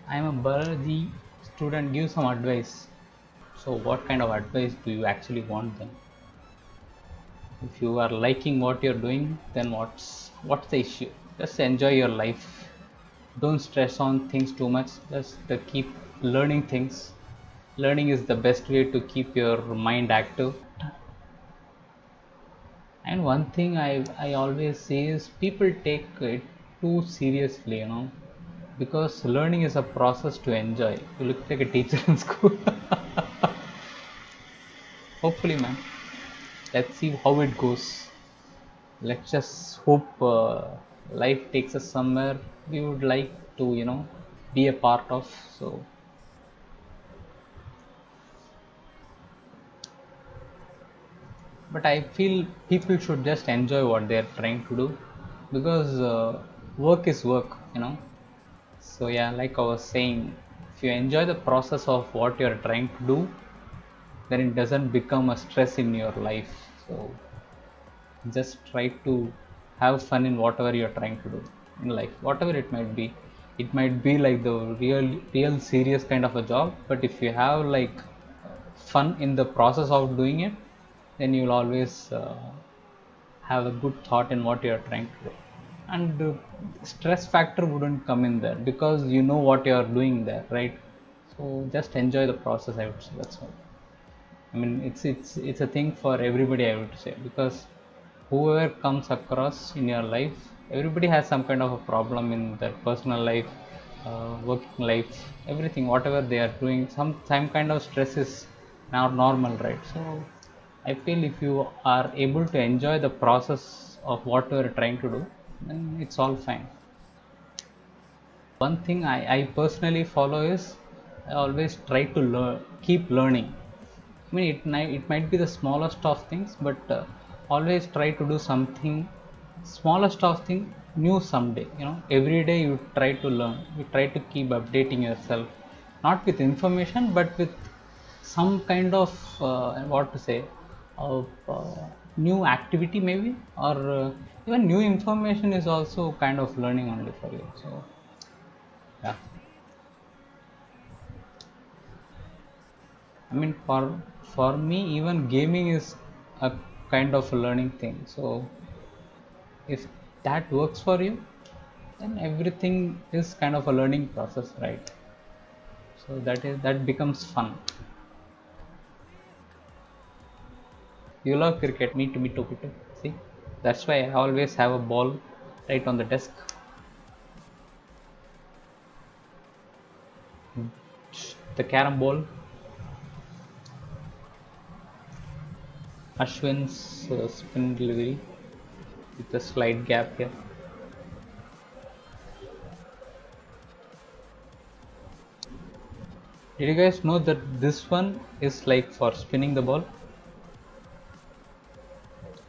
I'm a biology student. Give some advice. So, what kind of advice do you actually want then? If you are liking what you're doing, then what's the issue? Just enjoy your life. Don't stress on things too much. Just keep learning things. Learning is the best way to keep your mind active. And one thing I always say is people take it too seriously, because learning is a process to enjoy. You look like a teacher in school. Hopefully, man. Let's see how it goes. Let's just hope life takes us somewhere we would like to, be a part of. So, but I feel people should just enjoy what they're trying to do, because work is work, so yeah, like I was saying, if you enjoy the process of what you're trying to do, then it doesn't become a stress in your life. So just try to have fun in whatever you're trying to do in life, whatever it might be. It might be like the real serious kind of a job, but if you have like fun in the process of doing it, then you'll always have a good thought in what you're trying to do, and the stress factor wouldn't come in there because you know what you're doing there, right? So just enjoy the process, I would say. That's all. I mean, it's a thing for everybody, I would say, because whoever comes across in your life, everybody has some kind of a problem in their personal life, working life, everything, whatever they are doing, some kind of stress is now normal, right? So I feel if you are able to enjoy the process of what you are trying to do, then it's all fine. One thing I personally follow is I always try to keep learning. I mean, it might be the smallest of things, but always try to do something smallest of thing new someday. Every day you try to learn. You try to keep updating yourself, not with information, but with some kind of what to say, of new activity maybe, or even new information is also kind of learning only for you. So yeah. I mean, for me, even gaming is a kind of a learning thing. So if that works for you, then everything is kind of a learning process, right? So that becomes fun. You love cricket, me too, me too. See, that's why I always have a ball right on the desk. The carom ball, Ashwin's spin delivery with a slight gap here. Did you guys know that this one is like for spinning the ball?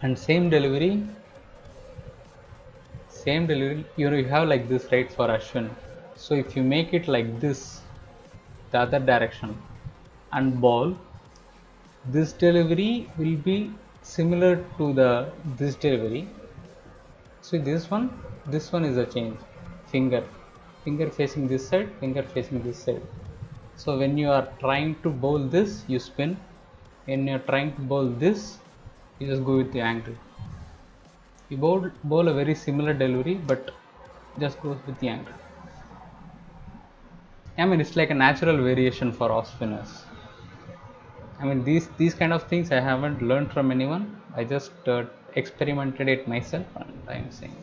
And same delivery, you have like this, right, for Ashwin. So if you make it like this, the other direction, and ball, this delivery will be similar to the this delivery. So this one is a change. Finger facing this side, finger facing this side. So when you are trying to bowl this, you spin. When you are trying to bowl this, you just go with the angle. You bowl a very similar delivery, but just goes with the angle. I mean, it's like a natural variation for off spinners. I mean, these kind of things I haven't learned from anyone. I just experimented it myself, and I'm saying.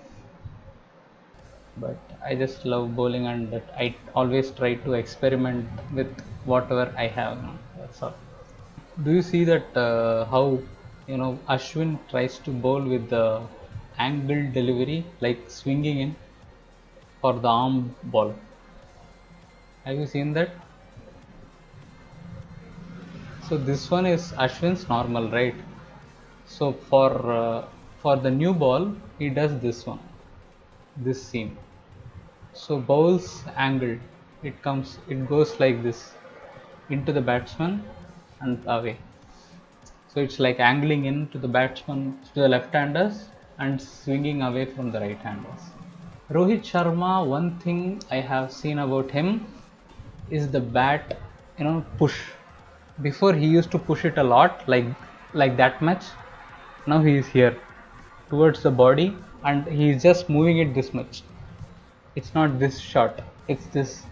But I just love bowling, and that I always try to experiment with whatever I have. That's all. Do you see that how Ashwin tries to bowl with the angled delivery, like swinging in for the arm ball? Have you seen that? So this one is Ashwin's normal, right? So for the new ball, he does this one, this seam. So bowls angled, it goes like this into the batsman, and away. So it's like angling in to the batsman, to the left-handers, and swinging away from the right-handers. Rohit Sharma, one thing I have seen about him is the bat, push. Before he used to push it a lot, like that much. Now he is here towards the body, and he is just moving it this much. It's not this short. It's this.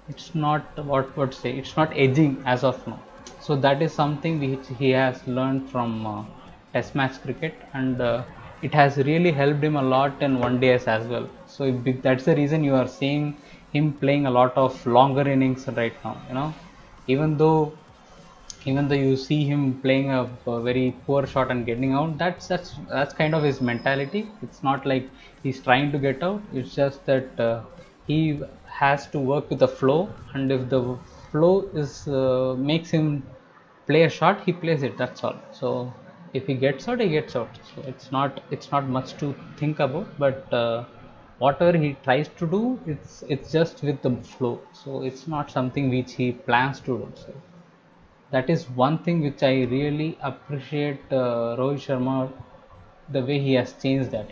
It's not what say. It's not edging as of now. So that is something which he has learned from Test match cricket, and it has really helped him a lot in one days as well. So that's the reason you are seeing him playing a lot of longer innings right now. Even though even though you see him playing a very poor shot and getting out, that's kind of his mentality. It's not like he's trying to get out. It's just that he has to work with the flow, and if the flow is makes him play a shot, he plays it. That's all. So if he gets out, he gets out. So it's not much to think about. But whatever he tries to do, it's just with the flow. So it's not something which he plans to do. So that is one thing which I really appreciate Rohit Sharma, the way he has changed that.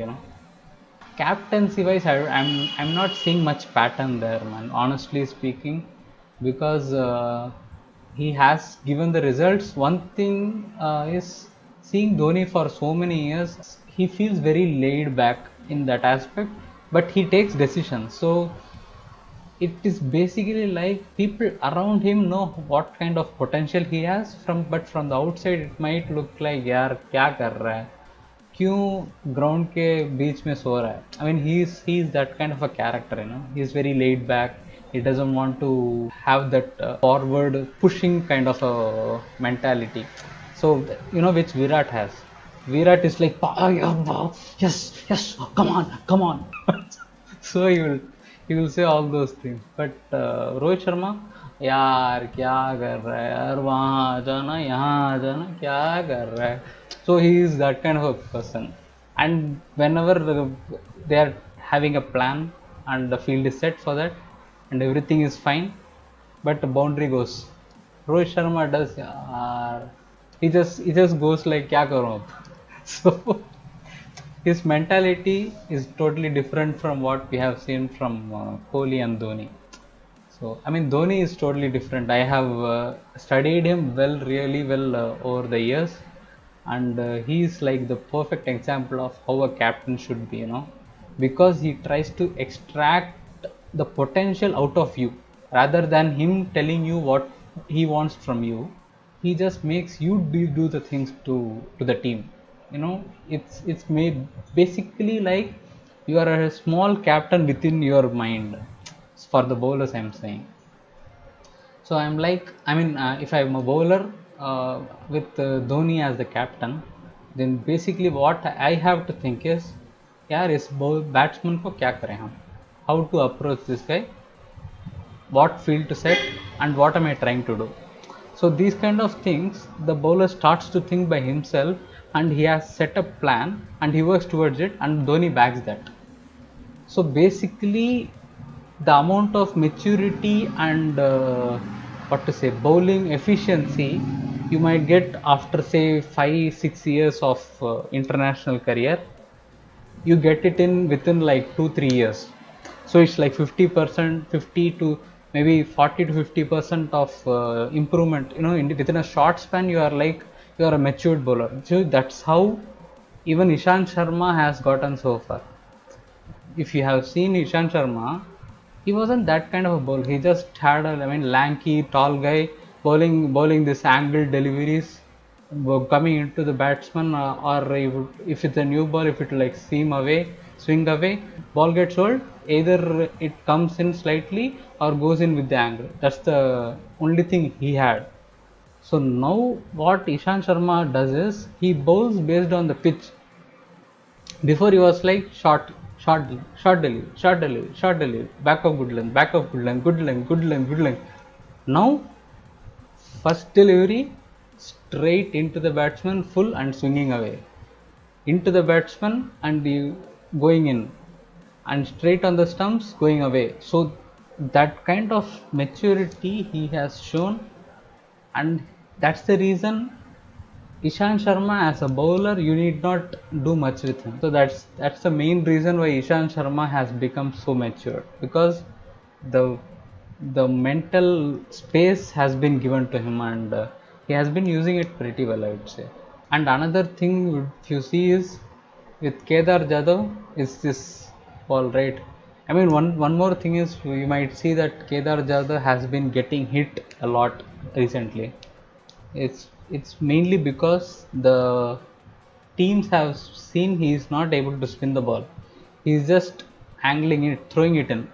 Captaincy wise, I'm not seeing much pattern there, man. Honestly speaking, because he has given the results. One thing is seeing Dhoni for so many years. He feels very laid back in that aspect, but he takes decisions. So it is basically like people around him know what kind of potential he has, but from the outside it might look like यार क्या कर रहा है, क्यों ground के बीच में सो रहा है. I mean, he's that kind of a character. He's very laid back. He doesn't want to have that forward pushing kind of a mentality. So which Virat has. Virat is like, yes, yes, come on, come on. So he will say all those things. But Rohit Sharma, यार क्या कर रहा है यार, वहाँ आ जाना, यहाँ आ जाना, क्या कर रहा है. So he is that kind of a person. And whenever they are having a plan and the field is set for that and everything is fine, but the boundary goes, Rohit Sharma does यार, he just goes like क्या करूँ अब. So his mentality is totally different from what we have seen from Kohli and Dhoni. So, I mean, Dhoni is totally different. I have studied him really well over the years, and he is like the perfect example of how a captain should be, because he tries to extract the potential out of you rather than him telling you what he wants from you. He just makes you do the things to the team. It's made basically like you are a small captain within your mind. For the bowlers, I'm saying. So I'm like, I mean, if I'm a bowler with Dhoni as the captain, then basically what I have to think is, यार इस batsman को क्या करें हम, how to approach this guy, what field to set, and what am I trying to do. So these kind of things the bowler starts to think by himself, and he has set a plan and he works towards it, and Dhoni backs that. So basically the amount of maturity and what to say, bowling efficiency you might get after say 5-6 years of international career, you get it in within like 2-3 years. So it's like 50%, 50 to maybe 40 to 50% of improvement. Within a short span, you are a matured bowler. So that's how even Ishant Sharma has gotten so far. If you have seen Ishant Sharma, he wasn't that kind of a bowler. He just had lanky, tall guy bowling this angled deliveries, coming into the batsman, or if it's a new ball, if it like swing away, ball gets hold, either it comes in slightly or goes in with the angle. That's the only thing he had. So now what Ishant Sharma does is he bowls based on the pitch. Before he was like short delivery, short delivery, back of good length, back of good length, good length, good length, good length. Now, first delivery straight into the batsman, full and swinging away, into the batsman and going in, and straight on the stumps going away. So that kind of maturity he has shown, and That's the reason Ishant Sharma as a bowler, you need not do much with him. So that's the main reason why Ishant Sharma has become so mature, because the the mental space has been given to him, and he has been using it pretty well, I would say. And another thing, if you see, is with Kedar Jadhav is this ball, right? I mean, one more thing is, you might see that Kedar Jadhav has been getting hit a lot recently. It's mainly because the teams have seen he is not able to spin the ball. He is just angling it, throwing it in,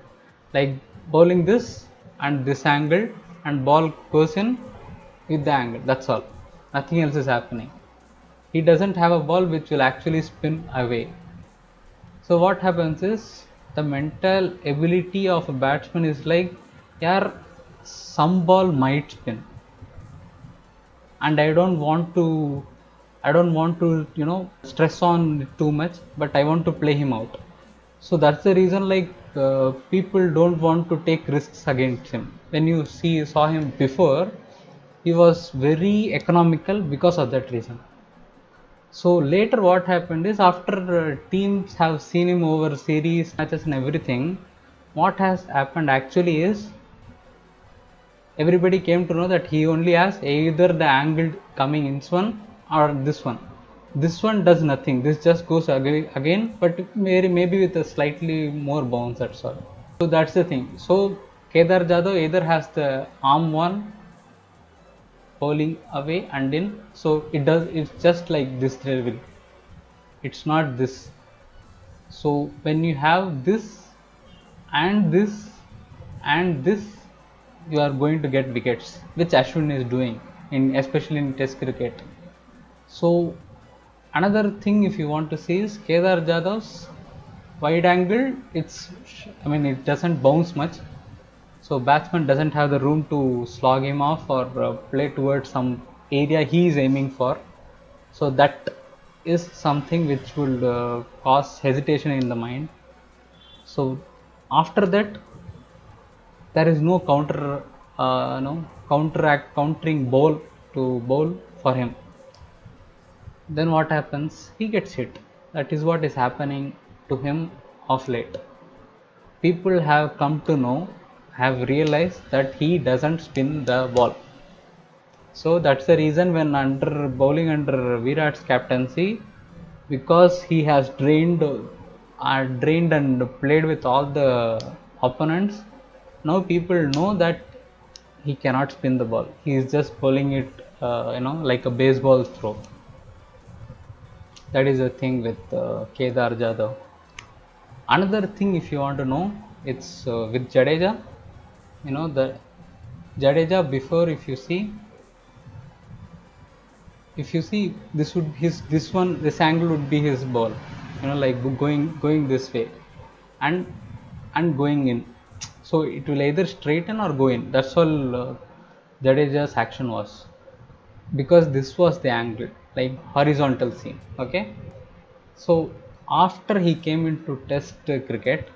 like bowling this and this angle, and ball goes in with the angle. That's all. Nothing else is happening. He doesn't have a ball which will actually spin away. So what happens is, the mental ability of a batsman is like, yeah, some ball might spin, and I don't want to stress on it too much, but I want to play him out. So that's the reason, like, people don't want to take risks against him. When you saw him before, he was very economical because of that reason. So later what happened is, after teams have seen him over series matches and everything, what has happened actually is, everybody came to know that he only has either the angled coming in one or this one. This one does nothing. This just goes again, but maybe with a slightly more bounce, that's all. So that's the thing. So Kedar Jadhav either has the arm one bowling away and in. So it's just like this level. It's not this. So when you have this and this and this, you are going to get wickets, which Ashwin is doing, especially in Test cricket. So another thing, if you want to see, is Kedar Jadhav's wide angle. It doesn't bounce much, so batsman doesn't have the room to slog him off or play towards some area he is aiming for. So that is something which will cause hesitation in the mind. So after that, there is no countering ball to bowl for him. Then what happens? He gets hit. That is what is happening to him of late. People have come to know, have realized that he doesn't spin the ball. So that's the reason, when bowling under Virat's captaincy, because he has drained and played with all the opponents, now people know that he cannot spin the ball. He is just bowling it, like a baseball throw. That is the thing with Kedar Jadhav. Another thing, if you want to know, it's with Jadeja. The Jadeja before, if you see, this angle would be his ball, like going this way, and going in. So it will either straighten or go in. That's all Jadeja's action was, because this was the angle, like horizontal seam. Okay. So after he came into Test cricket,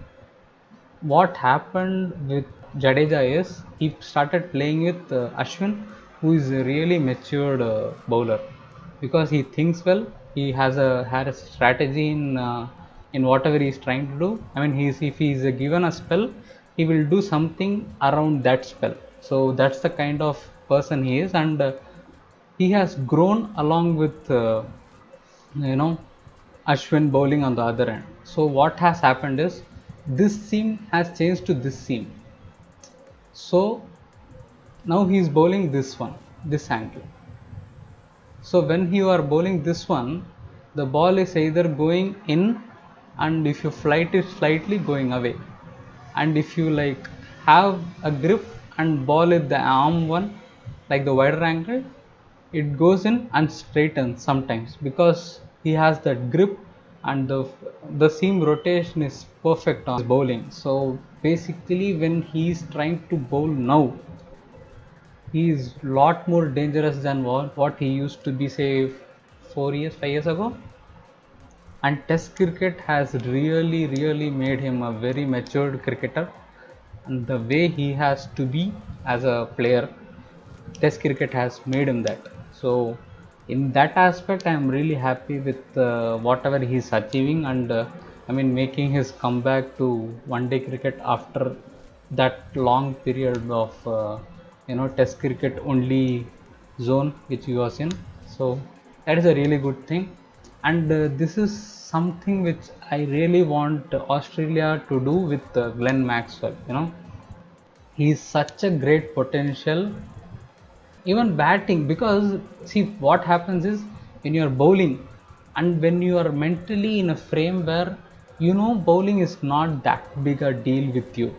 what happened with Jadeja is, he started playing with Ashwin, who is a really matured bowler, because he thinks well. He had a strategy in whatever he is trying to do. I mean, if he is given a spell, he will do something around that spell. So that's the kind of person he is, and he has grown along with Ashwin bowling on the other end. So what has happened is, this seam has changed to this seam. So now he is bowling this one, this angle. So when you are bowling this one, the ball is either going in, and if you flight it slightly, going away. And if you have a grip and ball at the arm one, like the wider angle, it goes in and straightens sometimes, because he has that grip, and the seam rotation is perfect on bowling. So basically, when he is trying to bowl now, he is a lot more dangerous than what he used to be, say, 5 years ago. And Test cricket has really made him a very matured cricketer, and the way he has to be as a player, Test cricket has made him that. So in that aspect, I am really happy with whatever he's achieving, and I mean making his comeback to one day cricket after that long period of Test cricket only zone which he was in. So that is a really good thing, and this is something which I really want Australia to do with Glenn Maxwell. He is such a great potential, even batting, because see what happens is when you are bowling and when you are mentally in a frame where bowling is not that big a deal with you,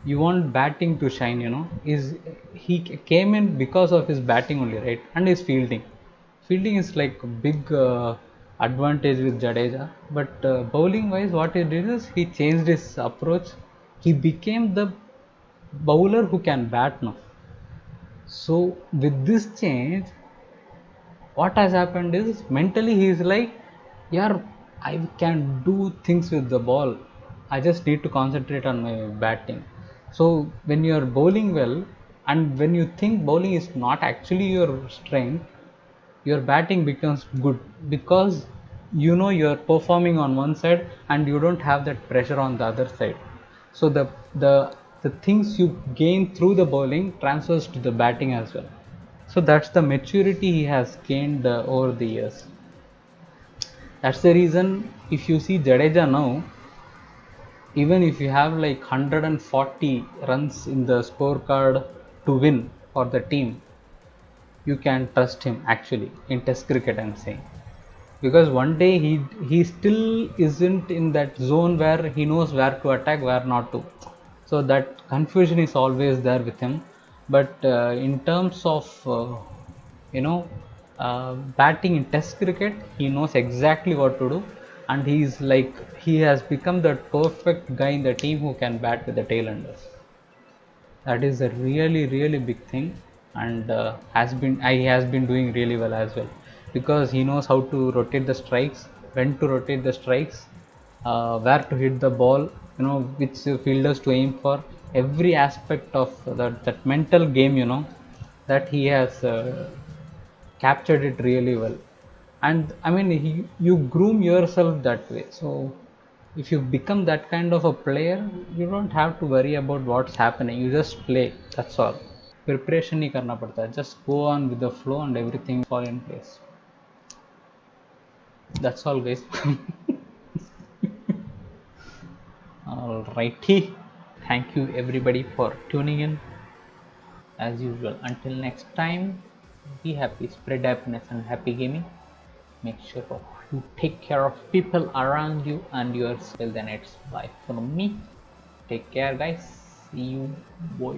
you want batting to shine. Is he came in because of his batting only, right? And his fielding is like a big advantage with Jadeja. But bowling wise, what he did is he changed his approach. He became the bowler who can bat now. So with this change, what has happened is mentally he is like, yeah, I can do things with the ball. I just need to concentrate on my batting. So when you are bowling well, and when you think bowling is not actually your strength, your batting becomes good, because you're performing on one side and you don't have that pressure on the other side. So the things you gain through the bowling transfers to the batting as well. So that's the maturity he has gained over the years. That's the reason if you see Jadeja now, even if you have like 140 runs in the scorecard to win for the team, you can trust him actually in Test cricket, I'm saying. Because one day he still isn't in that zone where he knows where to attack, where not to. So that confusion is always there with him. But in terms of you know batting in Test cricket, he knows exactly what to do, and he has become the perfect guy in the team who can bat with the tailenders. That is a really really big thing, and he has been doing really well as well, because he knows how to rotate the strikes, when to rotate the strikes, where to hit the ball, which fielders to aim for. Every aspect of that mental game, that he has captured it really well. And I mean, you groom yourself that way. So if you become that kind of a player, you don't have to worry about what's happening, you just play, that's all. Preparation नहीं करना पड़ता है, just go on with the flow and everything fall in place. That's all guys. Alrighty, thank you everybody for tuning in. As usual, until next time, be happy, spread happiness and happy gaming. Make sure you take care of people around you and yours. Till then, it's bye from me. Take care guys, see you, boy.